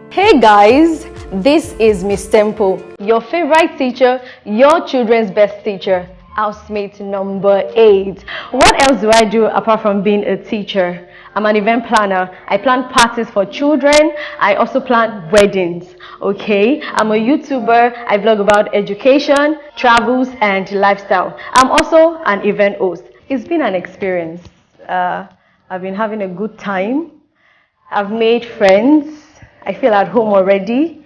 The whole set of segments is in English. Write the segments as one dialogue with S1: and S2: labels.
S1: Hey guys, this is Miss Temple, your favorite teacher, your children's best teacher, housemate number 8. What else do I do apart from being a teacher? I'm an event planner. I plan parties for children. I also plan weddings. Okay, I'm a YouTuber. I vlog about education, travels, and lifestyle. I'm also an event host. It's been an experience. I've been having a good time. I've made friends. I feel at home already,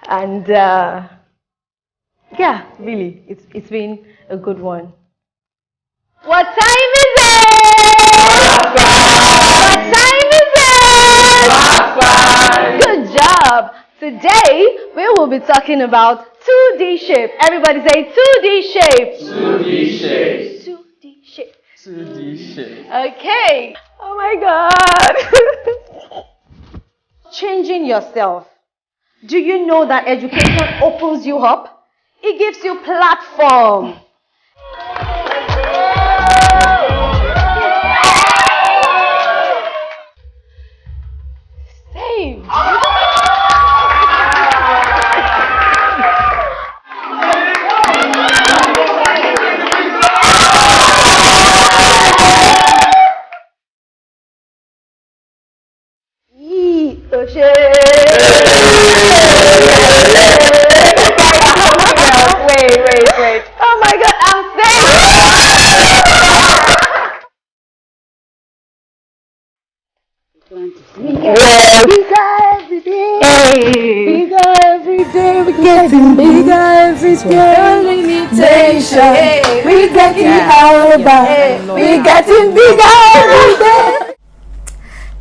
S1: and yeah, really, it's been a good one. What time is it? What time is it? Good job. Today we will be talking about 2D shape. Everybody say 2D shape.
S2: 2D shape.
S1: 2D shape.
S2: 2D shape.
S1: Okay. Oh my God. Changing yourself. Do you know that education opens you up? It gives you platform. Save. Wait. Oh my God, I'm
S3: Bigger every day, we're getting bigger every day. Limitation, we getting out of that. We getting bigger every day.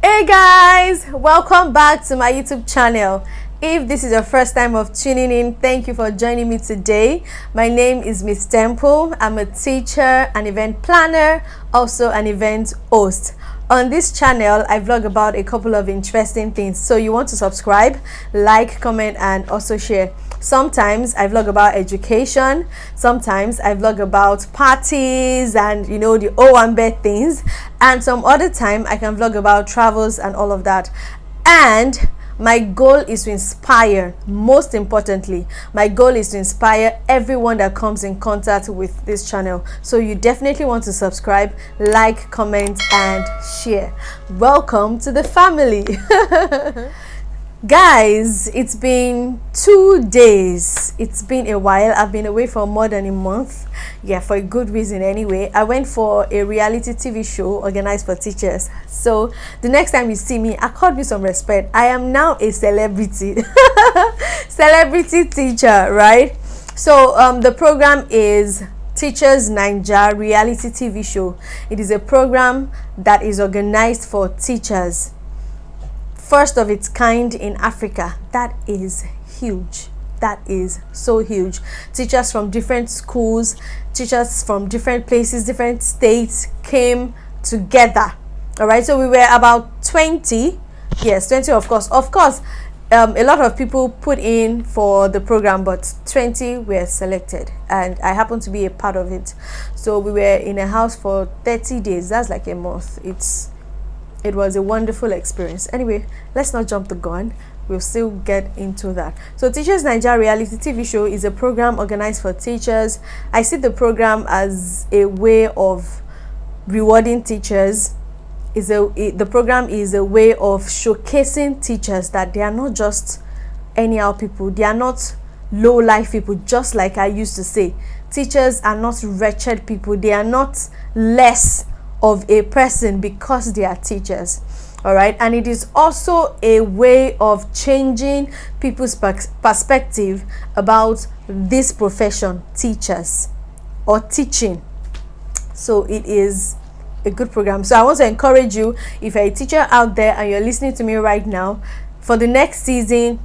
S4: Hey guys, welcome back to my YouTube channel. If this is your first time of tuning in, thank you for joining me today. My name is Miss Temple. I'm a teacher, an event planner, also an event host. On this channel, I vlog about a couple of interesting things. So you want to subscribe, like, comment, and also share. Sometimes I vlog about education. Sometimes I vlog about parties and the Owambe things. And some other time I can vlog about travels and all of that. And my goal is to inspire. Most importantly, my goal is to inspire everyone that comes in contact with this channel. So you definitely want to subscribe, like, comment, and share. Welcome to the family. Guys, it's been 2 days. It's been a while. I've been away for more than a month. Yeah, for a good reason anyway. I went for a reality TV show organized for teachers. So the next time you see me, accord me some respect. I am now a celebrity. Celebrity teacher, right? So the program is Teachers Naija reality TV show. It is a program that is organized for teachers. First of its kind in Africa. That is huge. That is so huge. Teachers from different schools, teachers from different places, different states came together. All right, so we were about 20. Yes, 20, of course. A lot of people put in for the program, but 20 were selected, and I happened to be a part of it. So we were in a house for 30 days. That's like a month. It was a wonderful experience. Anyway, let's not jump the gun. We'll still get into that. So Teachers Naija reality TV show is a program organized for teachers. I see the program as a way of rewarding teachers. The program is a way of showcasing teachers that they are not just anyhow people. They are not low life people, just like I used to say. Teachers are not wretched people. They are not less of a person because they are teachers. All right, and it is also a way of changing people's perspective about this profession, teachers or teaching. So it is a good program. So I want to encourage you, if you're a teacher out there and you're listening to me right now, for the next season,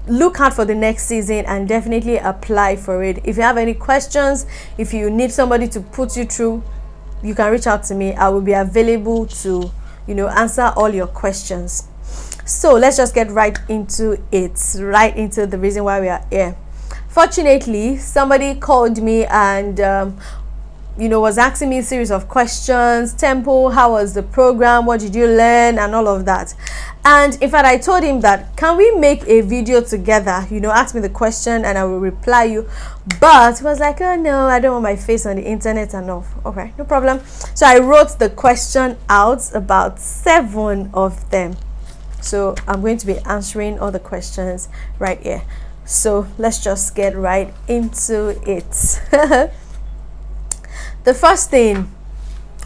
S4: look out for the next season and definitely apply for it. If you have any questions, if you need somebody to put you through, you can reach out to me. I will be available to answer all your questions. So let's just get right into it, right into the reason why we are here. Fortunately, somebody called me and was asking me a series of questions. Tempo, how was the program, what did you learn, and all of that. And in fact, I told him that, can we make a video together, ask me the question and I will reply you. But he was like, oh no, I don't want my face on the internet and all. Okay, no problem. So I wrote the question out, about 7 of them. So I'm going to be answering all the questions right here. So let's just get right into it. The first thing,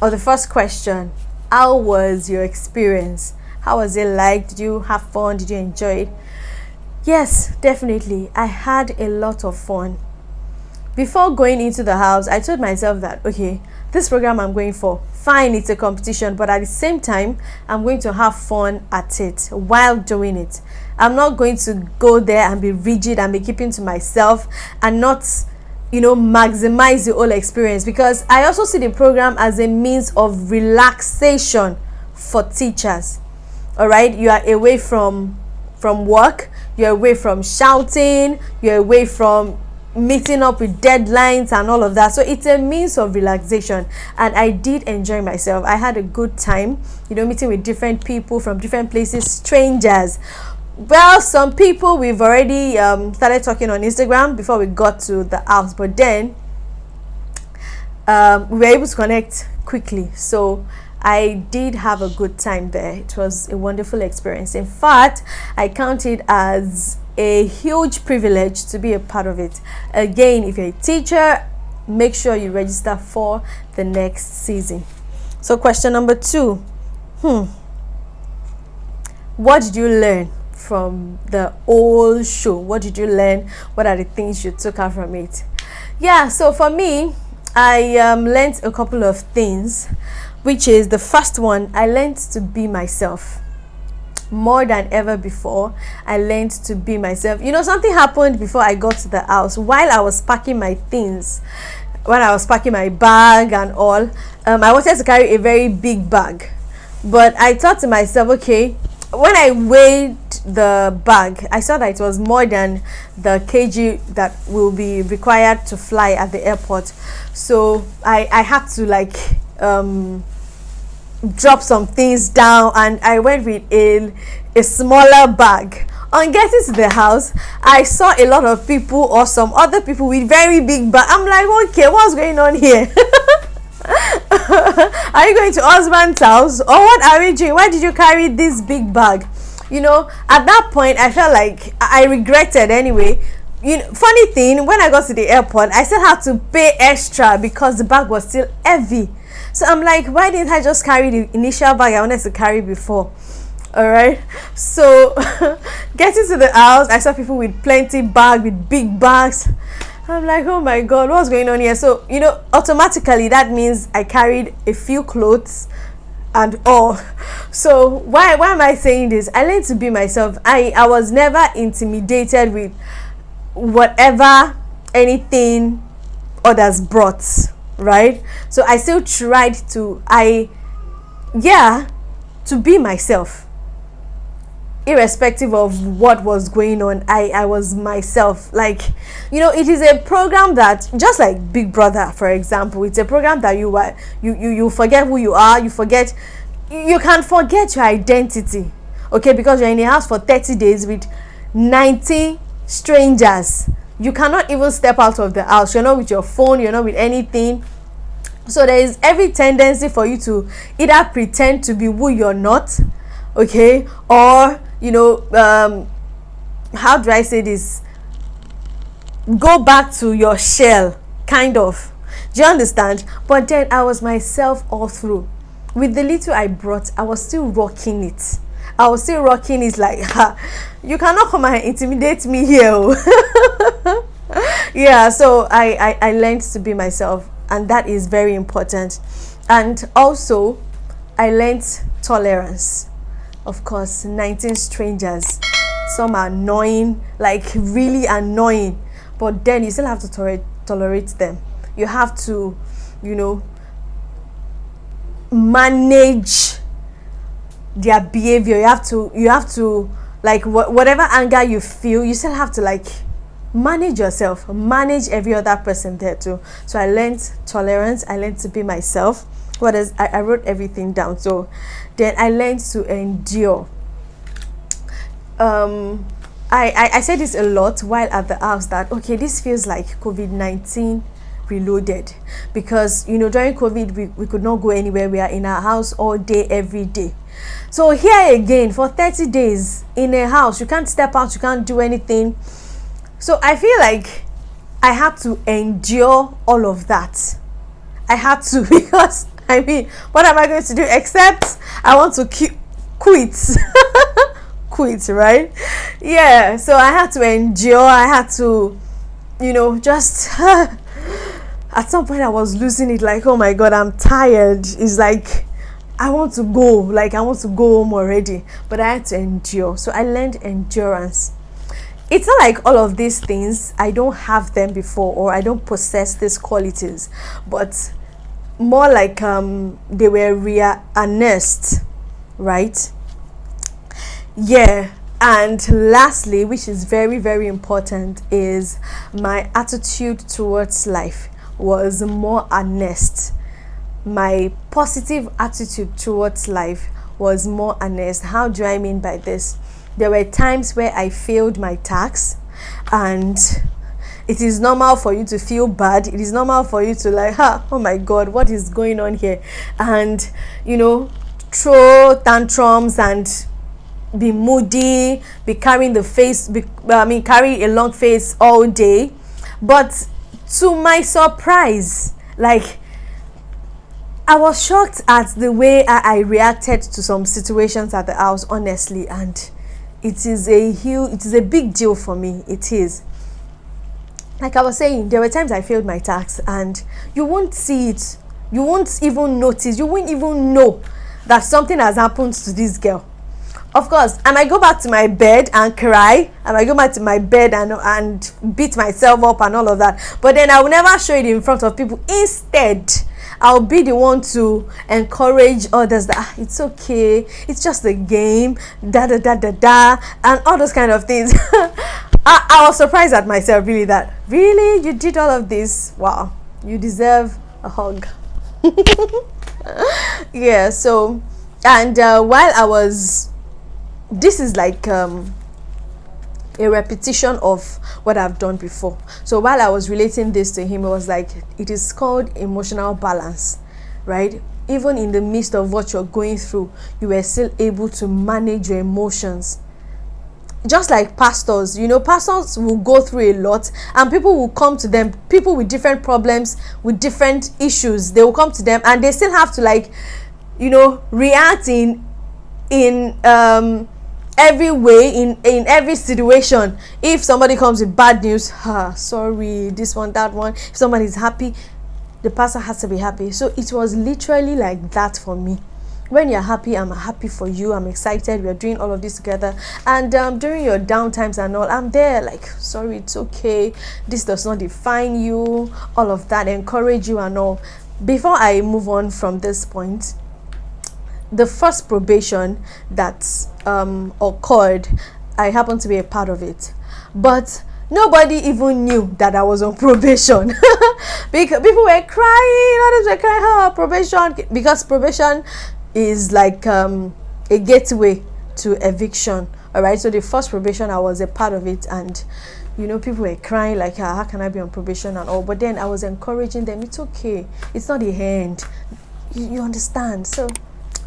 S4: or the first question, how was your experience? How was it like? Did you have fun? Did you enjoy it? Yes, definitely. I had a lot of fun. Before going into the house, I told myself that, okay, this program I'm going for, fine, it's a competition, but at the same time, I'm going to have fun at it while doing it. I'm not going to go there and be rigid and be keeping to myself and not, maximize the whole experience, because I also see the program as a means of relaxation for teachers. All right, you are away from work, you're away from shouting, you're away from meeting up with deadlines and all of that. So it's a means of relaxation, and I did enjoy myself. I had a good time, meeting with different people from different places, strangers. Well, some people we've already started talking on Instagram before we got to the house, but then we were able to connect quickly. So I did have a good time there. It was a wonderful experience. In fact, I count it as a huge privilege to be a part of it. Again, if you're a teacher, make sure you register for the next season. So question number 2. What did you learn from the whole show? What did you learn? What are the things you took out from it? Yeah, so for me, I learned a couple of things, which is the first one, I learned to be myself. More than ever before, I learned to be myself. Something happened before I got to the house. While I was packing my things, when I was packing my bag and all, I wanted to carry a very big bag. But I thought to myself, okay, when I weighed the bag, I saw that it was more than the kg that will be required to fly at the airport. So I had to drop some things down, and I went with a smaller bag. On getting to the house, I saw a lot of people or some other people with very big bags. I'm like, okay, what's going on here? Are you going to husband's house, or what are we doing? Why did you carry this big bag? At that point I felt like I regretted anyway. Funny thing, when I got to the airport, I still had to pay extra because the bag was still heavy. So I'm like, why didn't I just carry the initial bag I wanted to carry before? All right, so getting to the house, I saw people with plenty bag, with big bags. I'm like, oh my god, what's going on here? So automatically that means I carried a few clothes and all. So why am I saying this? I learned to be myself. I was never intimidated with whatever anything others brought, right? So I still tried to be myself. Irrespective of what was going on, I was myself. It is a program that, just like Big Brother, for example, it's a program that you forget who you are, you can forget your identity, okay, because you're in a house for 30 days with 90 strangers. You cannot even step out of the house. You're not with your phone, you're not with anything. So there is every tendency for you to either pretend to be who you're not, okay, or how do I say this, go back to your shell, kind of. Do you understand? But then I was myself all through. With the little I brought, I was still rocking it. Like, you cannot come and intimidate me here. Yeah, so I learned to be myself, and that is very important. And also I learned tolerance. Of course, 19 strangers, some are annoying, like really annoying, but then you still have to tolerate them. You have to manage their behavior. You have to like whatever anger you feel, you still have to manage yourself, manage every other person there too. So I learned tolerance, I learned to be myself. I wrote everything down. So then I learned to endure. I said this a lot while at the house, that okay, this feels like COVID-19 reloaded, because you know, during COVID we could not go anywhere. We are in our house all day, every day. So here again, for 30 days in a house, you can't step out, you can't do anything. So I feel like I had to endure all of that. I had to, because I mean, what am I going to do except I want to quit? Quit, right? Yeah, so I had to endure. I had to, you know, just at some point I was losing it, like, oh my god, I'm tired. It's like I want to go, like I want to go home already, but I had to endure. So I learned endurance. It's not like all of these things, I don't have them before, or I don't possess these qualities, but more like they were honest, right? Yeah. And lastly, which is very, very important, is my attitude towards life was more honest. My positive attitude towards life was more honest. How do I mean by this? There were times where I failed my task, and it is normal for you to feel bad. It is normal for you to like, oh my god, what is going on here? And you know, throw tantrums and be moody, be carrying the face, carry a long face all day. But to my surprise, like, I was shocked at the way I reacted to some situations at the house, honestly, and it is a big deal for me. It is. Like I was saying, there were times I failed my tasks, and you won't see it. You won't even notice. You won't even know that something has happened to this girl. Of course, I might go back to my bed and cry. I might go back to my bed and beat myself up and all of that. But then I will never show it in front of people. Instead, I'll be the one to encourage others that it's okay, it's just a game, and all those kind of things. I was surprised at myself, really, that really you did all of this. Wow, you deserve a hug. Yeah. So, and while I was, this is like a repetition of what I've done before. So while I was relating this to him, it was like, it is called emotional balance, right? Even in the midst of what you're going through, you were still able to manage your emotions. Just like pastors, you know, pastors will go through a lot, and people will come to them, people with different problems, with different issues, they will come to them, and they still have to, like, you know, react in every way, in every situation. If somebody comes with bad news, sorry, this one, that one. If somebody is happy, the pastor has to be happy. So it was literally like that for me. When you're happy, I'm happy for you, I'm excited, we're doing all of this together. And during your downtimes and all, I'm there, like, sorry, it's okay, this does not define you, all of that, encourage you and all. Before I move on from this point, the first probation that occurred, I happened to be a part of it, but nobody even knew that I was on probation. Because people were crying, others were crying, probation, because probation is like a gateway to eviction. All right, so the first probation, I was a part of it, and you know, people were crying like, how can I be on probation and all? But then I was encouraging them, it's okay, it's not the end, you understand. So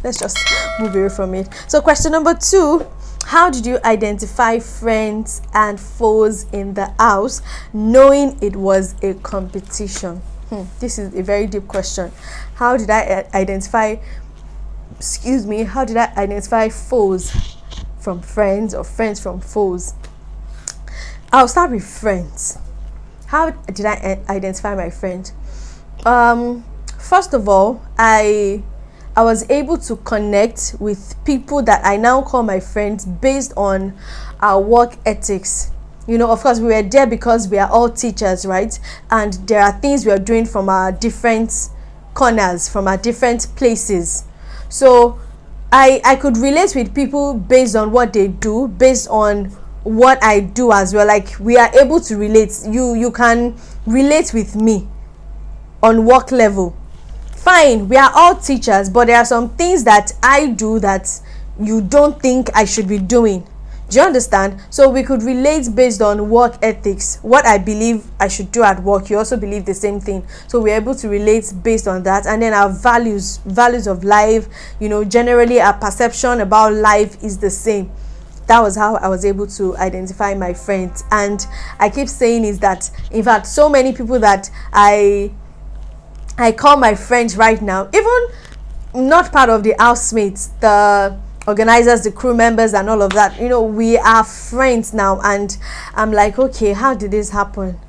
S4: let's just move away from it. So question number 2, how did you identify friends and foes in the house, knowing it was a competition? This is a very deep question. How did I identify foes from friends, or friends from foes? I'll start with friends. How did I identify my friends? First of all, I was able to connect with people that I now call my friends based on our work ethics. You know, of course, we were there because we are all teachers, right? And there are things we are doing from our different corners, from our different places. So I could relate with people based on what they do, based on what I do as well. Like, we are able to relate. You can relate with me on work level. Fine, we are all teachers, but there are some things that I do that you don't think I should be doing. Do you understand? So we could relate based on work ethics. What I believe I should do at work, you also believe the same thing. So we're able to relate based on that. And then our values of life, generally our perception about life is the same. That was how I was able to identify my friends. And I keep saying is that, in fact, so many people that I call my friends right now, even not part of the housemates, the organizers, the crew members and all of that, we are friends now. And I'm like, okay, how did this happen?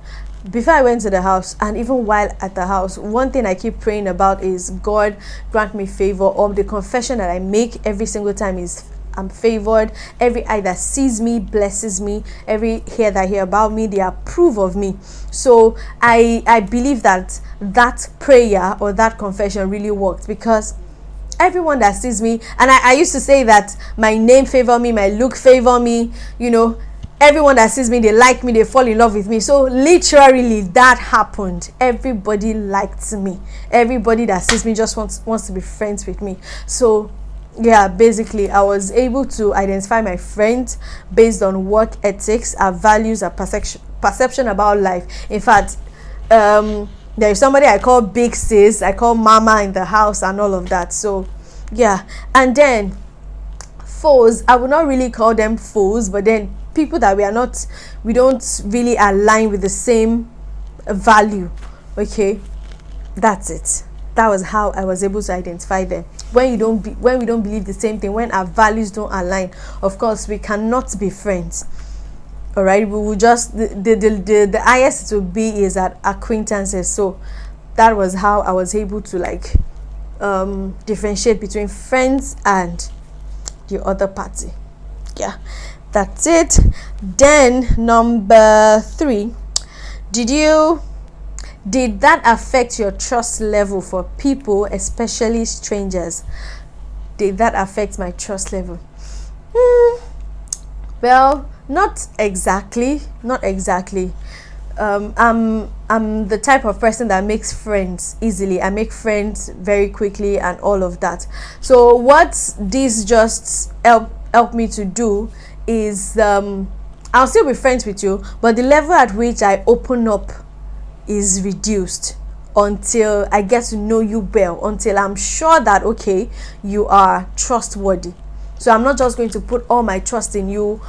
S4: Before I went to the house, and even while at the house, one thing I keep praying about is, God, grant me favor. Or the confession that I make every single time is, I'm favored. Every eye that sees me blesses me. Every ear that hear about me, they approve of me. So I believe that prayer or that confession really worked, because everyone that sees me, and I used to say that my name favor me, my look favor me, everyone that sees me, they like me, they fall in love with me. So literally that happened. Everybody liked me. Everybody that sees me just wants to be friends with me. So yeah, basically I was able to identify my friends based on work ethics, our values, our perception about life. In fact, there is somebody I call big sis, I call mama in the house and all of that. So yeah. And then foes, I would not really call them foes, but then people that we don't really align with the same value. Okay, that's it. That was how I was able to identify them. When we don't believe the same thing, when our values don't align, of course we cannot be friends. All right, we will just the highest it will be is at acquaintances. So that was how I was able to differentiate between friends and the other party. Yeah, that's it. Then number 3, did that affect your trust level for people, especially strangers? Did that affect my trust level? Well, not exactly. I'm the type of person that makes friends easily. I make friends very quickly and all of that. So what this just help me to do is, I'll still be friends with you, but the level at which I open up is reduced until I get to know you well, until I'm sure that, okay, you are trustworthy. So I'm not just going to put all my trust in you,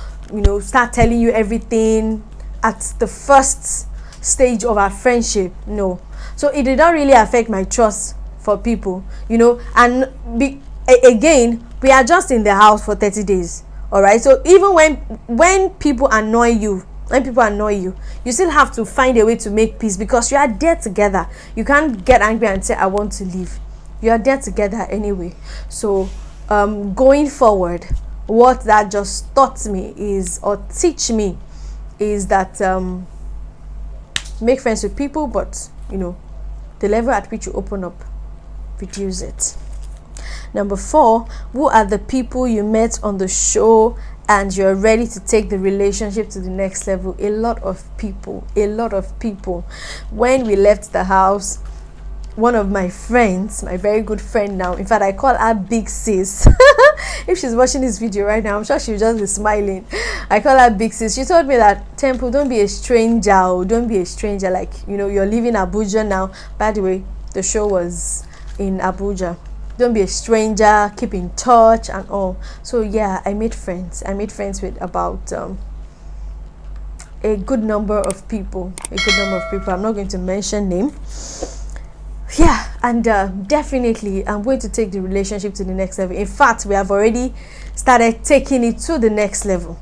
S4: start telling you everything at the first stage of our friendship. No. So it did not really affect my trust for people, and again, we are just in the house for 30 days. All right. So even when people annoy you, you still have to find a way to make peace, because you are there together. You can't get angry and say, I want to leave. You are there together anyway. So going forward, what that just taught me is, or teach me, is that make friends with people, but the level at which you open up, reduce it. Number 4, who are the people you met on the show and you're ready to take the relationship to the next level? A lot of people. When we left the house, one of my friends, my very good friend now, in fact I call her Big Sis. If she's watching this video right now, I'm sure she'll just be smiling. I call her Big Sis. She told me that, Temple, don't be a stranger. Don't be a stranger. Like, you're leaving Abuja now. By the way, the show was in Abuja. Don't be a stranger. Keep in touch and all. So yeah, I made friends. With about a good number of people. I'm not going to mention name. Yeah, and definitely I'm going to take the relationship to the next level. In fact, we have already started taking it to the next level.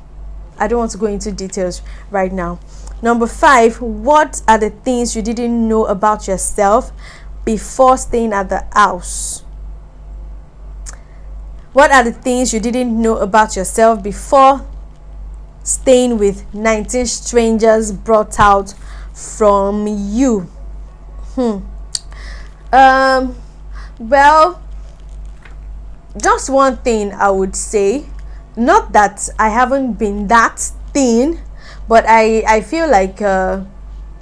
S4: I don't want to go into details right now. Number 5, what are the things you didn't know about yourself before staying at the house? What are the things you didn't know about yourself before staying with 19 strangers brought out from you? Well, just one thing I would say, not that I haven't been that thing, but I feel like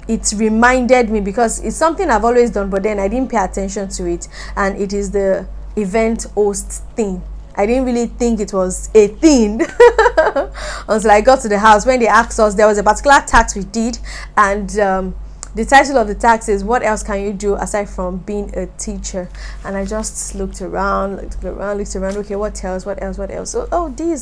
S4: it reminded me, because it's something I've always done, but then I didn't pay attention to it, and it is the event host thing. I didn't really think it was a thing until I got to the house. When they asked us, there was a particular task we did, and the title of the task is, what else can you do aside from being a teacher? And I just looked around, okay, what else? So,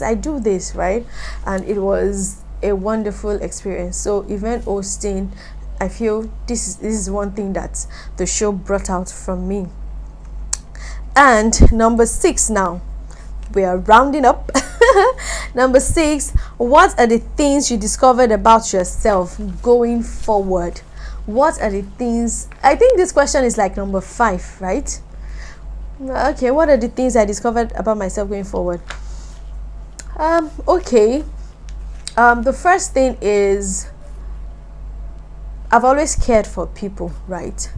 S4: I do this, right? And it was a wonderful experience. So event hosting, I feel this is one thing that the show brought out from me. And number 6 now, we are rounding up. Number 6, what are the things you discovered about yourself going forward? What are the things? I think this question is like number 5, right? Okay, what are the things I discovered about myself going forward? Okay. The first thing is, I've always cared for people, right?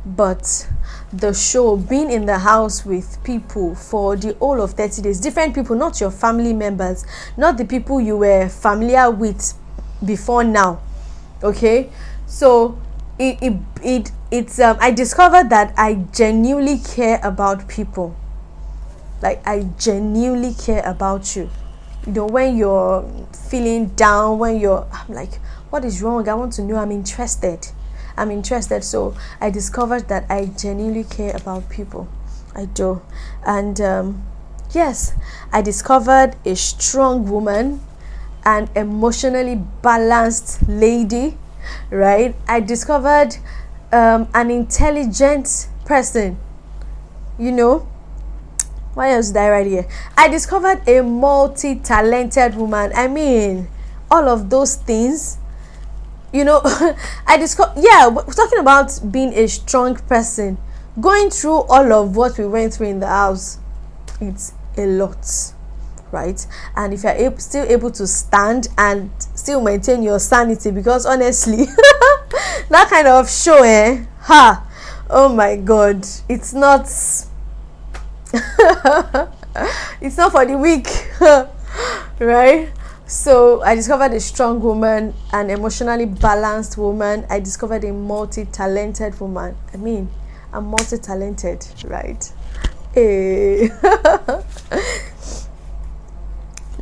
S4: But the show, being in the house with people for the whole of 30 days, different people, not your family members, not the people you were familiar with before now, okay? So I discovered that I genuinely care about people. Like, I genuinely care about you. You know, when you're feeling down, I'm like, what is wrong? I want to know. I'm interested. So I discovered that I genuinely care about people. I do. And yes, I discovered a strong woman, an emotionally balanced lady, right? I discovered an intelligent person. You know, what else did I write here? I discovered a multi-talented woman. I mean, all of those things. You know, we're talking about being a strong person. Going through all of what we went through in the house, it's a lot, right? And if you're still able to stand and still maintain your sanity, because honestly, that kind of show, oh my God, it's not it's not for the weak, right? So I discovered a strong woman, an emotionally balanced woman. I discovered a multi-talented woman. I mean, I'm multi-talented, right? Hey.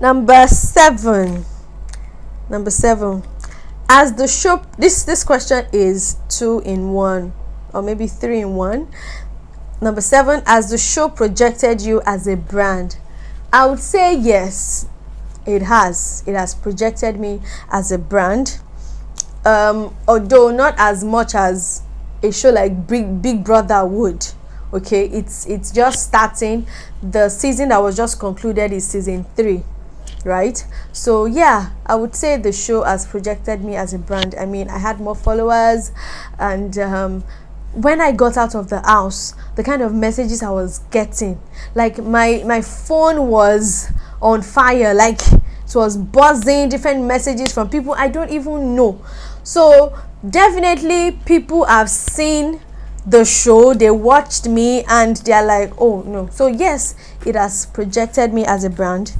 S4: Number seven. As the show, this question is 2 in 1, or maybe 3 in 1. Number 7, as the show projected you as a brand. I would say yes. It has projected me as a brand, although not as much as a show like Big Brother would. Okay, it's just starting. The season that was just concluded is season 3, right? So yeah, I would say the show has projected me as a brand. I mean, I had more followers, and when I got out of the house, the kind of messages I was getting, like my phone was on fire, like it was buzzing, different messages from people I don't even know. So definitely people have seen the show, they watched me, and they're like, oh no. So yes, it has projected me as a brand.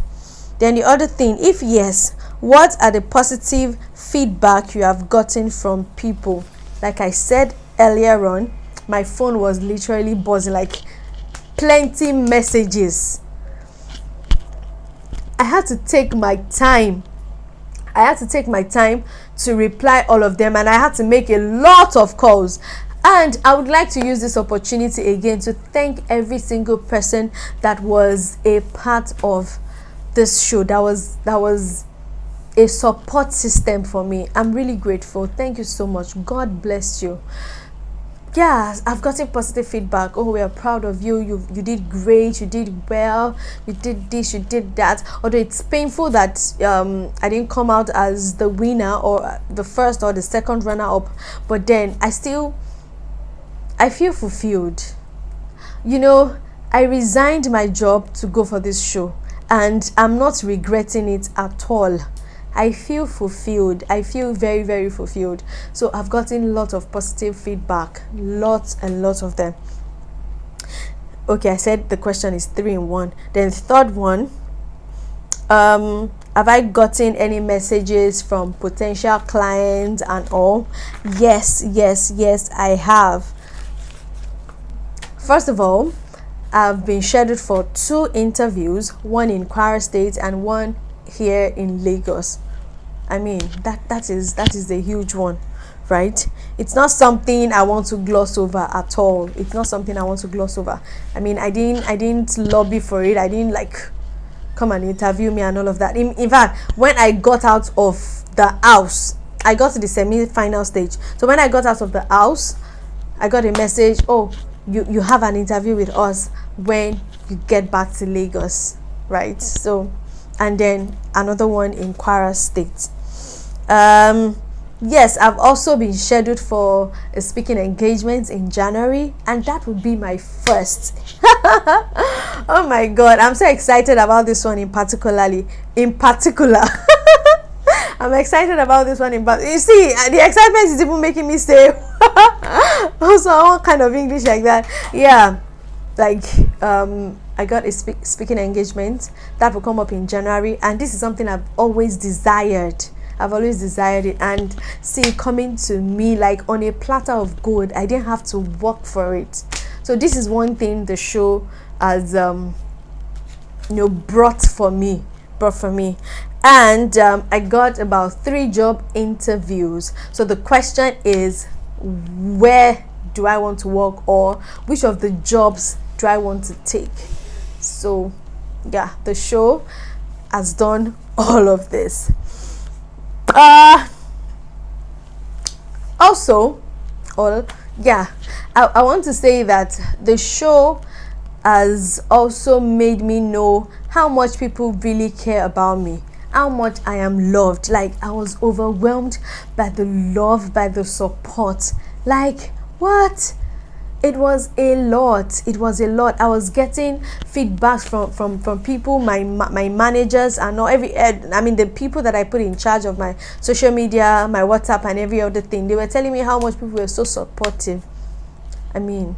S4: Then the other thing, if yes, what are the positive feedback you have gotten from people? Like I said earlier on, my phone was literally buzzing, like plenty messages. I had to take my time to reply all of them, and I had to make a lot of calls. And I would like to use this opportunity again to thank every single person that was a part of this show, that was a support system for me. I'm really grateful. Thank you so much. God bless you. Yeah, I've gotten positive feedback. Oh, we are proud of you. You did great. You did well. You did this. You did that. Although it's painful that I didn't come out as the winner or the first or the second runner up, but then I feel fulfilled. You know, I resigned my job to go for this show, and I'm not regretting it at all. I feel fulfilled. I feel very, very fulfilled. So I've gotten lots of positive feedback, lots and lots of them. Okay, I said the question is 3 in 1. Then third one, Have I gotten any messages from potential clients and all? Yes, I have. First of all, I've been scheduled for 2 interviews, one in Kwara State and one here in Lagos. I mean, that is a huge one, right? It's not something I want to gloss over at all. It's not something I want to gloss over. I mean, I didn't lobby for it. I didn't like come and interview me and all of that. In fact, when I got out of the house, I got to the semi-final stage. So when I got out of the house, I got a message, oh, you have an interview with us when you get back to Lagos, right? So, and then another one in Kwara State. Yes, I've also been scheduled for a speaking engagement in January, and that would be my first. Oh my god, I'm so excited about this one in particular. I'm excited about this one you see, the excitement is even making me say also all kind of English like that. Yeah, like I got a speaking engagement that will come up in January, and this is something I've always desired it, and see it coming to me like on a platter of gold. I didn't have to work for it. So this is one thing the show has brought for me. And I got about 3 job interviews. So the question is, where do I want to work, or which of the jobs do I want to take? So yeah, the show has done all of this. Also, I want to say that the show has also made me know how much people really care about me, how much I am loved. Like, I was overwhelmed by the love, by the support. Like, what? It was a lot. I was getting feedbacks from people, my managers, and all the people that I put in charge of my social media, my WhatsApp, and every other thing. They were telling me how much people were so supportive. I mean,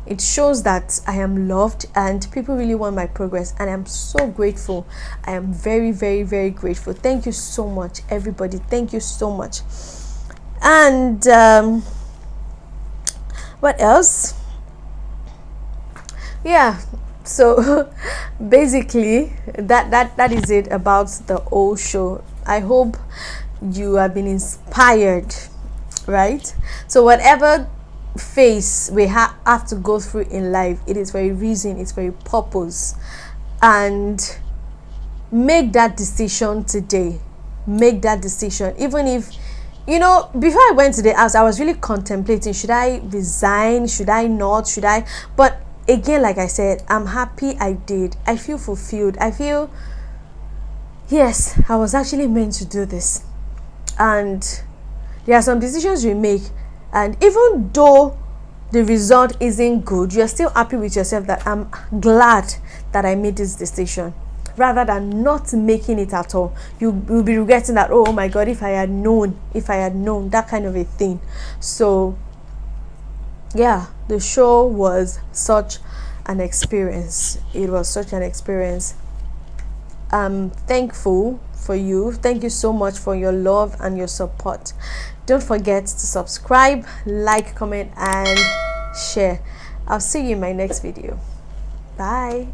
S4: it shows that I am loved and people really want my progress, and I'm so grateful. I am very, very, very grateful. Thank you so much, everybody. Thank you so much. And what else? Yeah, so basically that is it about the whole show. I hope you have been inspired, right? So whatever phase we have to go through in life, it is for a reason, it's for a purpose. And make that decision today. Make that decision. Even if, before I went to the house, I was really contemplating, should I resign, should I not, but again, like I said, I'm happy I did. I feel fulfilled. I feel, yes, I was actually meant to do this. And there are some decisions you make, and even though the result isn't good, you're still happy with yourself that I'm glad that I made this decision, rather than not making it at all. You will be regretting that, oh my god, if I had known, that kind of a thing. So yeah, the show was such an experience. It was such an experience. I'm thankful for you. Thank you so much for your love and your support. Don't forget to subscribe, like, comment, and share. I'll see you in my next video. Bye.